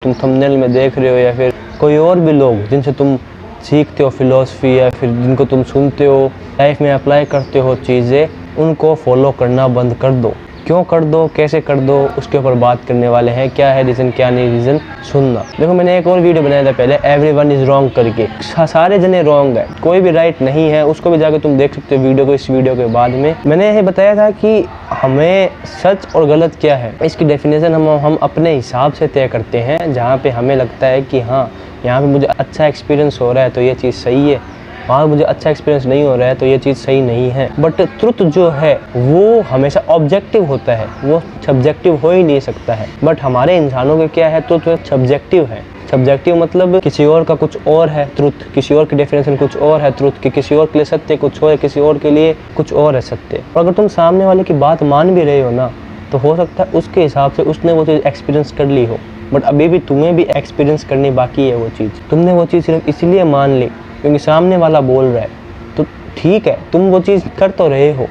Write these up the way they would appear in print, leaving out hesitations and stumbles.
तुम थंबनेल में देख रहे हो या फिर कोई और भी लोग जिनसे तुम सीखते हो फिलॉसफी या फिर जिनको तुम सुनते हो, लाइफ में अप्लाई करते हो चीज़ें, उनको फॉलो करना बंद कर दो। क्यों कर दो, कैसे कर दो, उसके ऊपर बात करने वाले हैं। क्या है रीज़न, क्या नहीं रीज़न, सुनना। देखो मैंने एक और वीडियो बनाया था पहले, एवरीवन इज़ रॉन्ग करके। सारे जने रॉन्ग है, कोई भी राइट नहीं है। उसको भी जाकर तुम देख सकते हो वीडियो को, इस वीडियो के बाद में। मैंने ये बताया था कि हमें सच और गलत क्या है, इसकी डेफिनेशन हम अपने हिसाब से तय करते हैं। जहाँ पे हमें लगता है कि हाँ यहाँ पे मुझे अच्छा एक्सपीरियंस हो रहा है तो ये चीज़ सही है, वहाँ मुझे अच्छा एक्सपीरियंस नहीं हो रहा है तो ये चीज़ सही नहीं है। बट ट्रुथ जो है वो हमेशा ऑब्जेक्टिव होता है, वो सब्जेक्टिव हो ही नहीं सकता है। बट हमारे इंसानों के क्या है, तो सब्जेक्टिव है। सब्जेक्टिव मतलब किसी और का कुछ और है ट्रुथ, किसी और की डेफिनेशन कुछ और है ट्रुथ की, किसी और के लिए सत्य कुछ और है, किसी और के लिए कुछ और है सत्य। और अगर तुम सामने वाले की बात मान भी रहे हो ना, तो हो सकता है उसके हिसाब से उसने वो चीज़ एक्सपीरियंस कर ली हो, बट अभी भी तुम्हें भी एक्सपीरियंस करनी बाकी है वो चीज़। तुमने वो चीज़ सिर्फ इसलिए मान ली क्योंकि सामने वाला बोल रहा है, तो ठीक है तुम वो चीज़ कर तो रहे हो,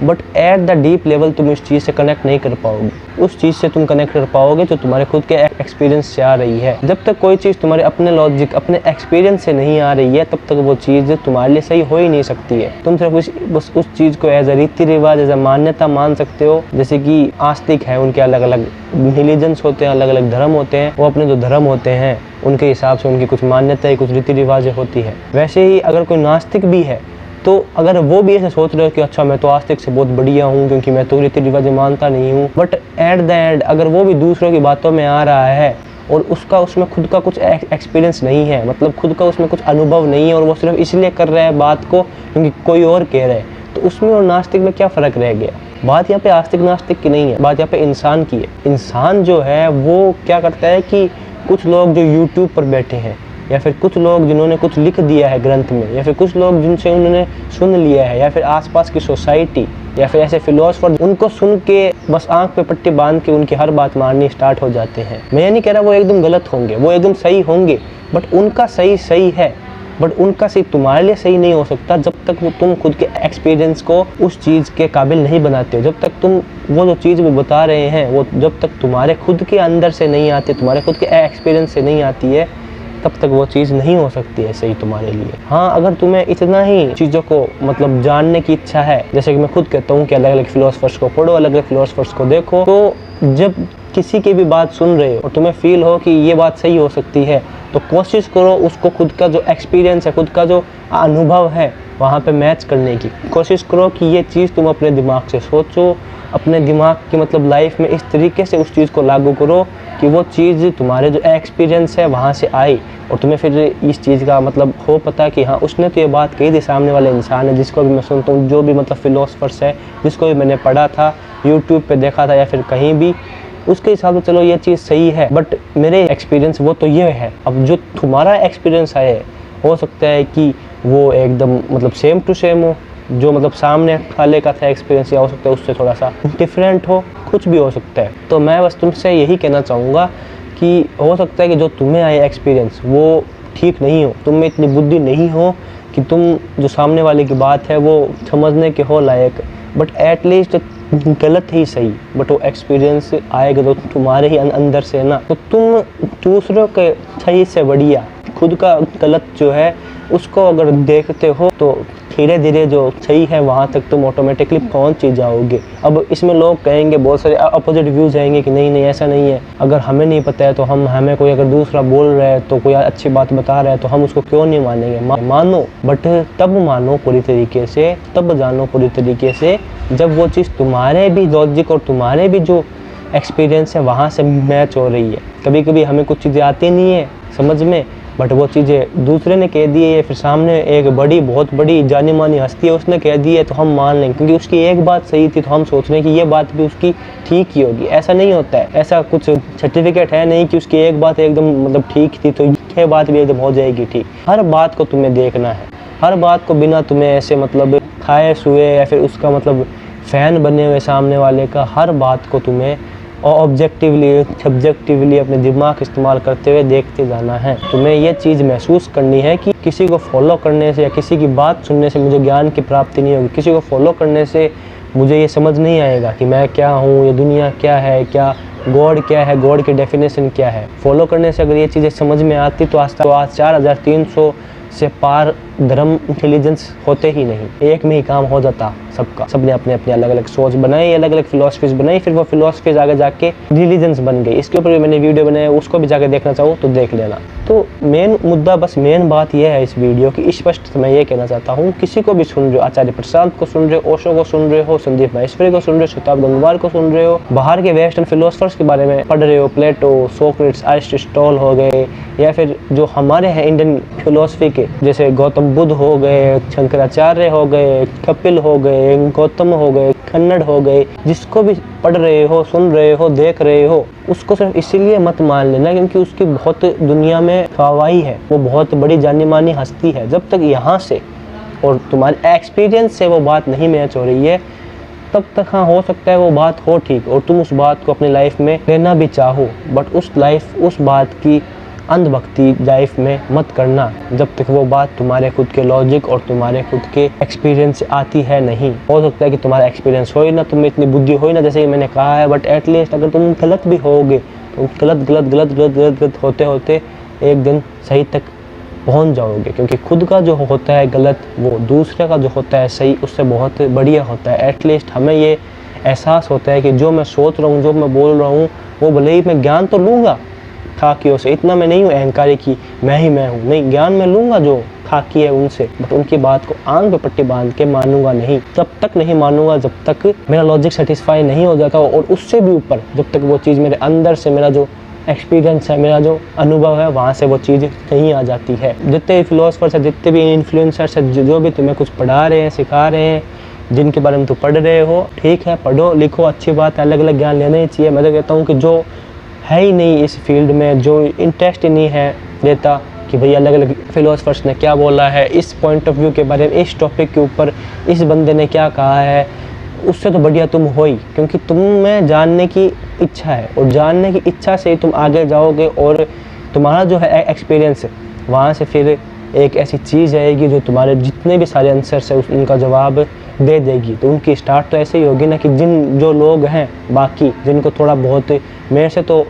but at the deep level तुम इस चीज़ से कनेक्ट नहीं कर पाओगे। उस चीज़ से तुम कनेक्ट कर पाओगे जो तुम्हारे खुद के एक्सपीरियंस से आ रही है। जब तक कोई चीज़ तुम्हारे अपने लॉजिक, अपने एक्सपीरियंस से नहीं आ रही है, तब तक वो चीज़ तुम्हारे लिए सही हो ही नहीं सकती है। तुम सिर्फ बस उस चीज़ को एज अ रीति रिवाज, एज अ मान्यता मान सकते हो। जैसे कि आस्तिक है, उनके अलग अलग रिलीजन्स होते हैं, अलग अलग धर्म होते हैं, वो अपने जो धर्म होते हैं उनके हिसाब से उनकी कुछ मान्यताएं, कुछ रीति रिवाजें होती है। वैसे ही अगर कोई नास्तिक भी है, तो अगर वो भी ऐसे सोच रहे हो कि अच्छा मैं तो आस्तिक से बहुत बढ़िया हूँ क्योंकि मैं तो रीति रिवाज मानता नहीं हूँ, बट एट द एंड अगर वो भी दूसरों की बातों में आ रहा है और उसका उसमें खुद का कुछ एक्सपीरियंस नहीं है, मतलब खुद का उसमें कुछ अनुभव नहीं है, और वो सिर्फ इसलिए कर रहा है बात को क्योंकि कोई और कह रहा है, तो उसमें और नास्तिक में क्या फ़र्क रह गया। बात यहाँ पे आस्तिक नास्तिक की नहीं है, बात यहाँ पे इंसान की है। इंसान जो है वो क्या करता है कि कुछ लोग जो यूट्यूब पर बैठे हैं, या फिर कुछ लोग जिन्होंने कुछ लिख दिया है ग्रंथ में, या फिर कुछ लोग जिनसे उन्होंने सुन लिया है, या फिर आसपास की सोसाइटी, या फिर ऐसे फिलोसफर, उनको सुन के बस आंख पे पट्टी बांध के उनकी हर बात माननी स्टार्ट हो जाते हैं। मैं ये नहीं कह रहा वो एकदम गलत होंगे, वो एकदम सही होंगे, बट उनका सही सही है, बट उनका सही तुम्हारे लिए सही नहीं हो सकता जब तक वो तुम खुद के एक्सपीरियंस को उस चीज़ के काबिल नहीं बनाते हो। जब तक तुम वो जो चीज़ वो बता रहे हैं वो जब तक तुम्हारे खुद के अंदर से नहीं आती, तुम्हारे खुद के एक्सपीरियंस से नहीं आती है, तब तक वो चीज़ नहीं हो सकती है सही तुम्हारे लिए। हाँ, अगर तुम्हें इतना ही चीज़ों को मतलब जानने की इच्छा है, जैसे कि मैं खुद कहता हूँ कि अलग अलग फिलोसफर्स को पढ़ो, अलग अलग फिलोसफर्स को देखो, तो जब किसी की भी बात सुन रहे हो और तुम्हें फील हो कि ये बात सही हो सकती है, तो कोशिश करो उसको खुद का जो एक्सपीरियंस है, खुद का जो अनुभव है, वहाँ पे मैच करने की कोशिश करो कि ये चीज़ तुम अपने दिमाग से सोचो, अपने दिमाग की मतलब लाइफ में इस तरीके से उस चीज़ को लागू करो कि वो चीज़ तुम्हारे जो एक्सपीरियंस है वहाँ से आई, और तुम्हें फिर इस चीज़ का मतलब हो पता कि हाँ उसने तो ये बात कही थी, सामने वाले इंसान है जिसको भी मैं सुनता हूँ, जो भी मतलब फिलोसफर्स है, जिसको भी मैंने पढ़ा था, यूट्यूब पे देखा था या फिर कहीं भी, उसके हिसाब से चलो ये चीज़ सही है, बट मेरे एक्सपीरियंस वो तो ये है। अब जो तुम्हारा एक्सपीरियंस है हो सकता है कि वो एकदम मतलब सेम टू सेम हो, जो मतलब सामने वाले का था एक्सपीरियंस, या हो सकता है उससे थोड़ा सा डिफरेंट हो, कुछ भी हो सकता है। तो मैं बस तुमसे यही कहना चाहूँगा कि हो सकता है कि जो तुम्हें आए एक्सपीरियंस वो ठीक नहीं हो, तुम में इतनी बुद्धि नहीं हो कि तुम जो सामने वाले की बात है वो समझने के हो लायक, बट एटलीस्ट गलत ही सही, बट वो एक्सपीरियंस आएगा तो तुम्हारे ही अंदर से ना, तो तुम दूसरों के सही से बढ़िया खुद का गलत जो है उसको अगर देखते हो तो धीरे धीरे जो सही है वहाँ तक तुम ऑटोमेटिकली पहुँच ही जाओगे। अब इसमें लोग कहेंगे, बहुत सारे अपोजिट व्यूज़ आएंगे कि नहीं नहीं ऐसा नहीं है, अगर हमें नहीं पता है तो हमें कोई अगर दूसरा बोल रहा है तो कोई अच्छी बात बता रहा है तो हम उसको क्यों नहीं मानेंगे। मानो, बट तब मानो पूरी तरीके से, तब जानो पूरी तरीके से जब वो चीज़ तुम्हारे भी लॉजिक और तुम्हारे भी जो एक्सपीरियंस है वहाँ से मैच हो रही है। कभी कभी हमें कुछ चीज़ें आती नहीं है समझ में, बट वो चीज़ें दूसरे ने कह दी है या फिर सामने एक बहुत बड़ी जानी मानी हस्ती है उसने कह दी है तो हम मान लेंगे क्योंकि उसकी एक बात सही थी, तो हम सोच रहे हैं कि ये बात भी उसकी ठीक ही होगी। ऐसा नहीं होता है, ऐसा कुछ सर्टिफिकेट है नहीं कि उसकी एक बात एकदम मतलब ठीक थी तो ये बात भी एकदम हो जाएगी ठीक। हर बात को तुम्हें देखना है, हर बात को बिना तुम्हें ऐसे मतलब खाए सुए या फिर उसका मतलब फ़ैन बने हुए सामने वाले का, हर बात को तुम्हें ऑब्जेक्टिवली सब्जेक्टिवली अपने दिमाग इस्तेमाल करते हुए देखते जाना है। तुम्हें ये चीज़ महसूस करनी है कि किसी को फॉलो करने से या किसी की बात सुनने से मुझे ज्ञान की प्राप्ति नहीं होगी, किसी को फॉलो करने से मुझे ये समझ नहीं आएगा कि मैं क्या हूँ, ये दुनिया क्या है, क्या गॉड क्या है, गॉड की डेफिनेशन क्या है। फॉलो करने से अगर ये चीज़ें समझ में आती तो आज 4300 से पार धर्म रिलीजन्स होते ही नहीं, एक में ही काम हो जाता सबका। सबने अपने अपने अलग अलग सोच बनाई, अलग अलग फिलोसफीज बनाई, फिर वो फिलोसफीज आगे जाके रिलीजन्स बन गई। इसके ऊपर भी मैंने वीडियो बनाया, उसको भी जाके देखना चाहो तो देख लेना। तो मेन मुद्दा, बस मेन बात यह है इस वीडियो की, स्पष्ट मैं ये कहना चाहता हूँ, किसी को भी सुन रहे हो, आचार्य प्रशांत को सुन रहे हो, ओशो को सुन रहे हो, संदीप माहेश्वरी को सुन रहे हो, श्वेताब गंगवार को सुन रहे हो, बाहर के वेस्टर्न फिलोसफर्स के बारे में पढ़ रहे हो, प्लेटो, सोक्रेटिस, अरिस्टोटल हो गए, या फिर जो हमारे हैं इंडियन फिलोसफी के, जैसे गौतम बुद्ध हो गए, शंकराचार्य हो गए, कपिल हो गए, गौतम हो गए, कन्नड़ हो गए, जिसको भी पढ़ रहे हो, सुन रहे हो, देख रहे हो, उसको सिर्फ इसीलिए मत मान लेना क्योंकि उसकी बहुत दुनिया में गवाही है, वो बहुत बड़ी जानी मानी हस्ती है। जब तक यहाँ से और तुम्हारे एक्सपीरियंस से वो बात नहीं मैच हो रही है, तब तक हाँ हो सकता है वो बात हो ठीक और तुम उस बात को अपनी लाइफ में लेना भी चाहो, बट उस बात की अंधभक्ति लाइफ में मत करना जब तक वो बात तुम्हारे खुद के लॉजिक और तुम्हारे खुद के एक्सपीरियंस से आती है नहीं। हो सकता है कि तुम्हारा एक्सपीरियंस हो ही ना, तुम्हें इतनी बुद्धि हो ही ना, जैसे कि मैंने कहा है, बट एटलीस्ट अगर तुम गलत भी होगे तो गलत होते होते एक दिन सही तक पहुंच जाओगे, क्योंकि खुद का जो होता है गलत, वो दूसरे का जो होता है सही, उससे बहुत बढ़िया होता है। एटलीस्ट हमें ये एहसास होता है कि जो मैं सोच रहा हूँ, जो मैं बोल रहा हूँ, वो भले ही मैं ज्ञान तो लूँगा खाकियों से, इतना मैं नहीं हूँ अहंकारी की मैं ही मैं हूँ, नहीं, ज्ञान मैं लूँगा जो खाकी है उनसे, बट उनकी बात को आंख पे पट्टी बांध के मानूंगा नहीं। जब तक नहीं मानूंगा जब तक मेरा लॉजिक सेटिस्फाई नहीं हो जाता, और उससे भी ऊपर जब तक वो चीज़ मेरे अंदर से, मेरा जो एक्सपीरियंस है, मेरा जो अनुभव है, वहाँ से वो चीज़ नहीं आ जाती है। जितने भी फिलोसफर्स हैं, जितने भी इन्फ्लुएंसर्स हैं, जो भी तुम्हें कुछ पढ़ा रहे हैं, सिखा रहे हैं, जिनके बारे में तुम पढ़ रहे हो, ठीक है, पढ़ो लिखो, अच्छी बात है, अलग अलग ज्ञान लेना ही चाहिए। मैं तो कहता हूँ कि जो है ही नहीं इस फील्ड में, जो इंटरेस्ट ही नहीं है लेता कि भाई अलग अलग फिलोसफर्स ने क्या बोला है, इस पॉइंट ऑफ व्यू के बारे में, इस टॉपिक के ऊपर इस बंदे ने क्या कहा है, उससे तो बढ़िया तुम हो ही, क्योंकि तुम्हें जानने की इच्छा है, और जानने की इच्छा से ही तुम आगे जाओगे, और तुम्हारा जो है एक्सपीरियंस है, वहाँ से फिर एक ऐसी चीज़ आएगी जो तुम्हारे जितने भी सारे आंसर्स है उनका जवाब दे देगी। तो उनकी स्टार्ट तो ऐसे ही होगी ना कि जो लोग हैं बाकी, जिनको थोड़ा बहुत मेरे से तो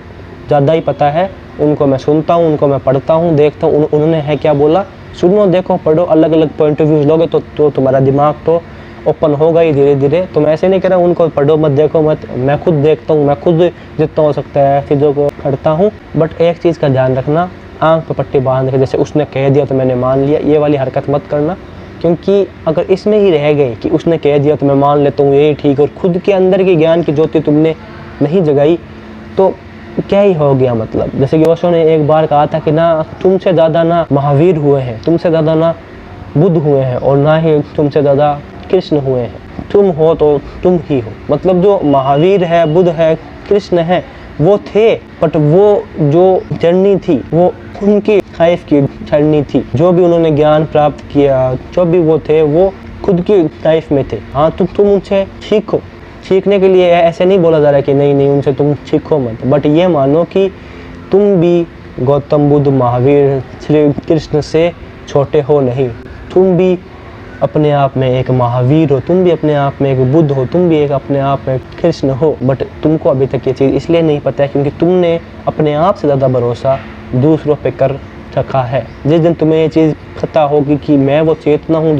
ज़्यादा ही पता है, उनको मैं सुनता हूँ, उनको मैं पढ़ता हूँ, देखता हूँ, उन्होंने है क्या बोला, सुनो, देखो, पढ़ो, अलग अलग पॉइंट ऑफ व्यूज़ लोगे तो तुम्हारा दिमाग तो ओपन होगा ही धीरे धीरे। तो मैं ऐसे नहीं कह रहा हूँ उनको पढ़ो मत, देखो मत, मैं खुद देखता हूँ, मैं खुद जितना हो सकता है चीज़ों को करता हूँ, बट एक चीज़ का ध्यान रखना, आँख पर पट्टी बांध के जैसे उसने कह दिया तो मैंने मान लिया, ये वाली हरकत मत करना, क्योंकि अगर इसमें ही रह गए कि उसने कह दिया तो मैं मान लेता हूँ यही ठीक, और खुद के अंदर की ज्ञान की ज्योति तुमने नहीं जगाई, तो क्या ही हो गया। मतलब जैसे कि ओशो ने एक बार कहा था कि ना तुमसे ज़्यादा ना महावीर हुए हैं, तुमसे ज़्यादा ना बुद्ध हुए हैं, और ना ही तुमसे ज़्यादा कृष्ण हुए हैं, तुम हो तो तुम ही हो। मतलब जो महावीर है, बुद्ध है, कृष्ण है, वो थे, बट वो जो जर्नी थी वो उनकी लाइफ की जर्नी थी, जो भी उन्होंने ज्ञान प्राप्त किया, जो भी वो थे, वो खुद की लाइफ में थे। हाँ, तुम उनसे सीखो, सीखने के लिए ऐसे नहीं बोला जा रहा कि नहीं उनसे तुम सीखो मत, बट ये मानो कि तुम भी गौतम बुद्ध, महावीर, श्री कृष्ण से छोटे हो नहीं, तुम भी अपने आप में एक महावीर हो, तुम भी अपने आप में एक बुद्ध हो, तुम भी एक अपने आप में कृष्ण हो, बट तुमको अभी तक ये चीज़ इसलिए नहीं पता है क्योंकि तुमने अपने आप से ज़्यादा भरोसा दूसरों पे कर रखा है। जिस दिन तुम्हें ये चीज़ पता होगी कि मैं वो चेतना हूँ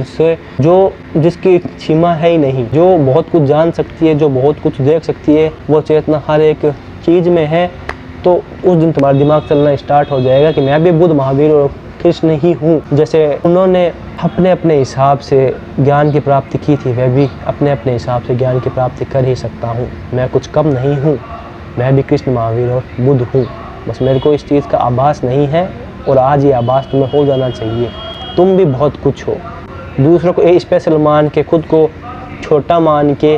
जिसकी सीमा है ही नहीं, जो बहुत कुछ जान सकती है, जो बहुत कुछ देख सकती है, वो चेतना हर एक चीज़ में है, तो उस दिन तुम्हारा दिमाग चलना स्टार्ट हो जाएगा कि मैं भी बुद्ध, महावीर और कृष्ण ही हूँ। जैसे उन्होंने अपने अपने हिसाब से ज्ञान की प्राप्ति की थी, वह भी अपने अपने हिसाब से ज्ञान की प्राप्ति कर ही सकता हूँ। मैं कुछ कम नहीं हूँ, मैं भी कृष्ण, महावीर और बुद्ध हूँ, बस मेरे को इस चीज़ का आभास नहीं है, और आज ये आभास तुम्हें हो जाना चाहिए। तुम भी बहुत कुछ हो, दूसरों को स्पेशल मान के, खुद को छोटा मान के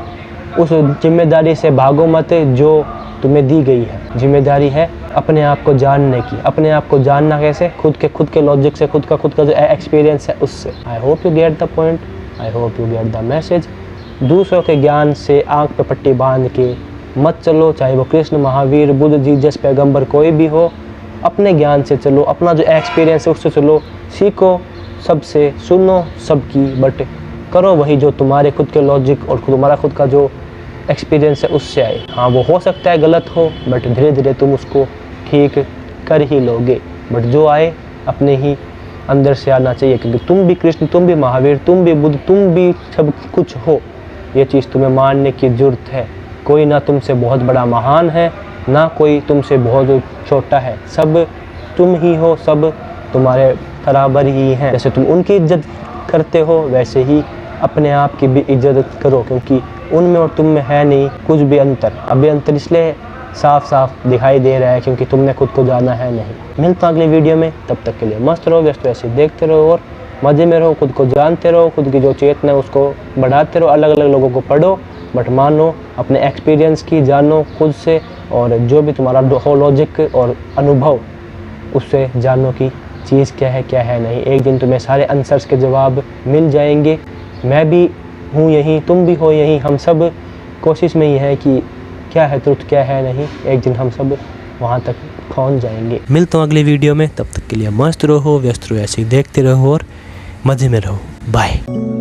उस जिम्मेदारी से भागो मत जो तुम्हें दी गई है। जिम्मेदारी है अपने आप को जानने की। अपने आप को जानना कैसे? खुद के लॉजिक से, खुद का जो एक्सपीरियंस है उससे। I hope you get the point, I hope you get the message. दूसरों के ज्ञान से आंख पे पट्टी बांध के मत चलो, चाहे वो कृष्ण, महावीर, बुद्ध, जीसस, पैगंबर कोई भी हो। अपने ज्ञान से चलो, अपना जो एक्सपीरियंस है उससे चलो, सीखो सबसे, सुनो सबकी, बट करो वही जो तुम्हारे खुद के लॉजिक और तुम्हारा खुद का जो एक्सपीरियंस है उससे आए। हाँ वो हो सकता है गलत हो, बट धीरे धीरे तुम उसको ठीक कर ही लोगे। बट जो आए अपने ही अंदर से आना चाहिए, क्योंकि तुम भी कृष्ण, तुम भी महावीर, तुम भी बुद्ध, तुम भी सब कुछ हो। ये चीज़ तुम्हें मानने की ज़रूरत है। कोई ना तुमसे बहुत बड़ा महान है, ना कोई तुमसे बहुत छोटा है, सब तुम ही हो, सब तुम्हारे बराबर ही हैं। जैसे तुम उनकी इज्जत करते हो वैसे ही अपने आप की भी इज्जत करो, क्योंकि उनमें और तुम में है नहीं कुछ भी अंतर। अभी अंतर इसलिए साफ साफ दिखाई दे रहा है क्योंकि तुमने खुद को जाना है नहीं। मिलता हूं अगले वीडियो में, तब तक के लिए मस्त रहो, व्यस्त ऐसे देखते रहो और मज़े में रहो, खुद को जानते रहो, खुद की जो चेतना है उसको बढ़ाते रहो। अलग अलग लोगों को पढ़ो, बट मानो अपने एक्सपीरियंस की, जानो खुद से, और जो भी तुम्हारा हो लॉजिक और अनुभव उससे जानो कि चीज़ क्या है नहीं। एक दिन तुम्हें सारे आंसर्स के जवाब मिल जाएंगे। मैं भी हूँ यहीं, तुम भी हो यहीं, हम सब कोशिश में ही है कि क्या है ट्रुथ, क्या है नहीं। एक दिन हम सब वहाँ तक पहुँच जाएंगे। मिलता हूँ अगले वीडियो में, तब तक के लिए मस्त रहो, व्यस्त रहो, ऐसे ही देखते रहो और मज़े में रहो। बाय।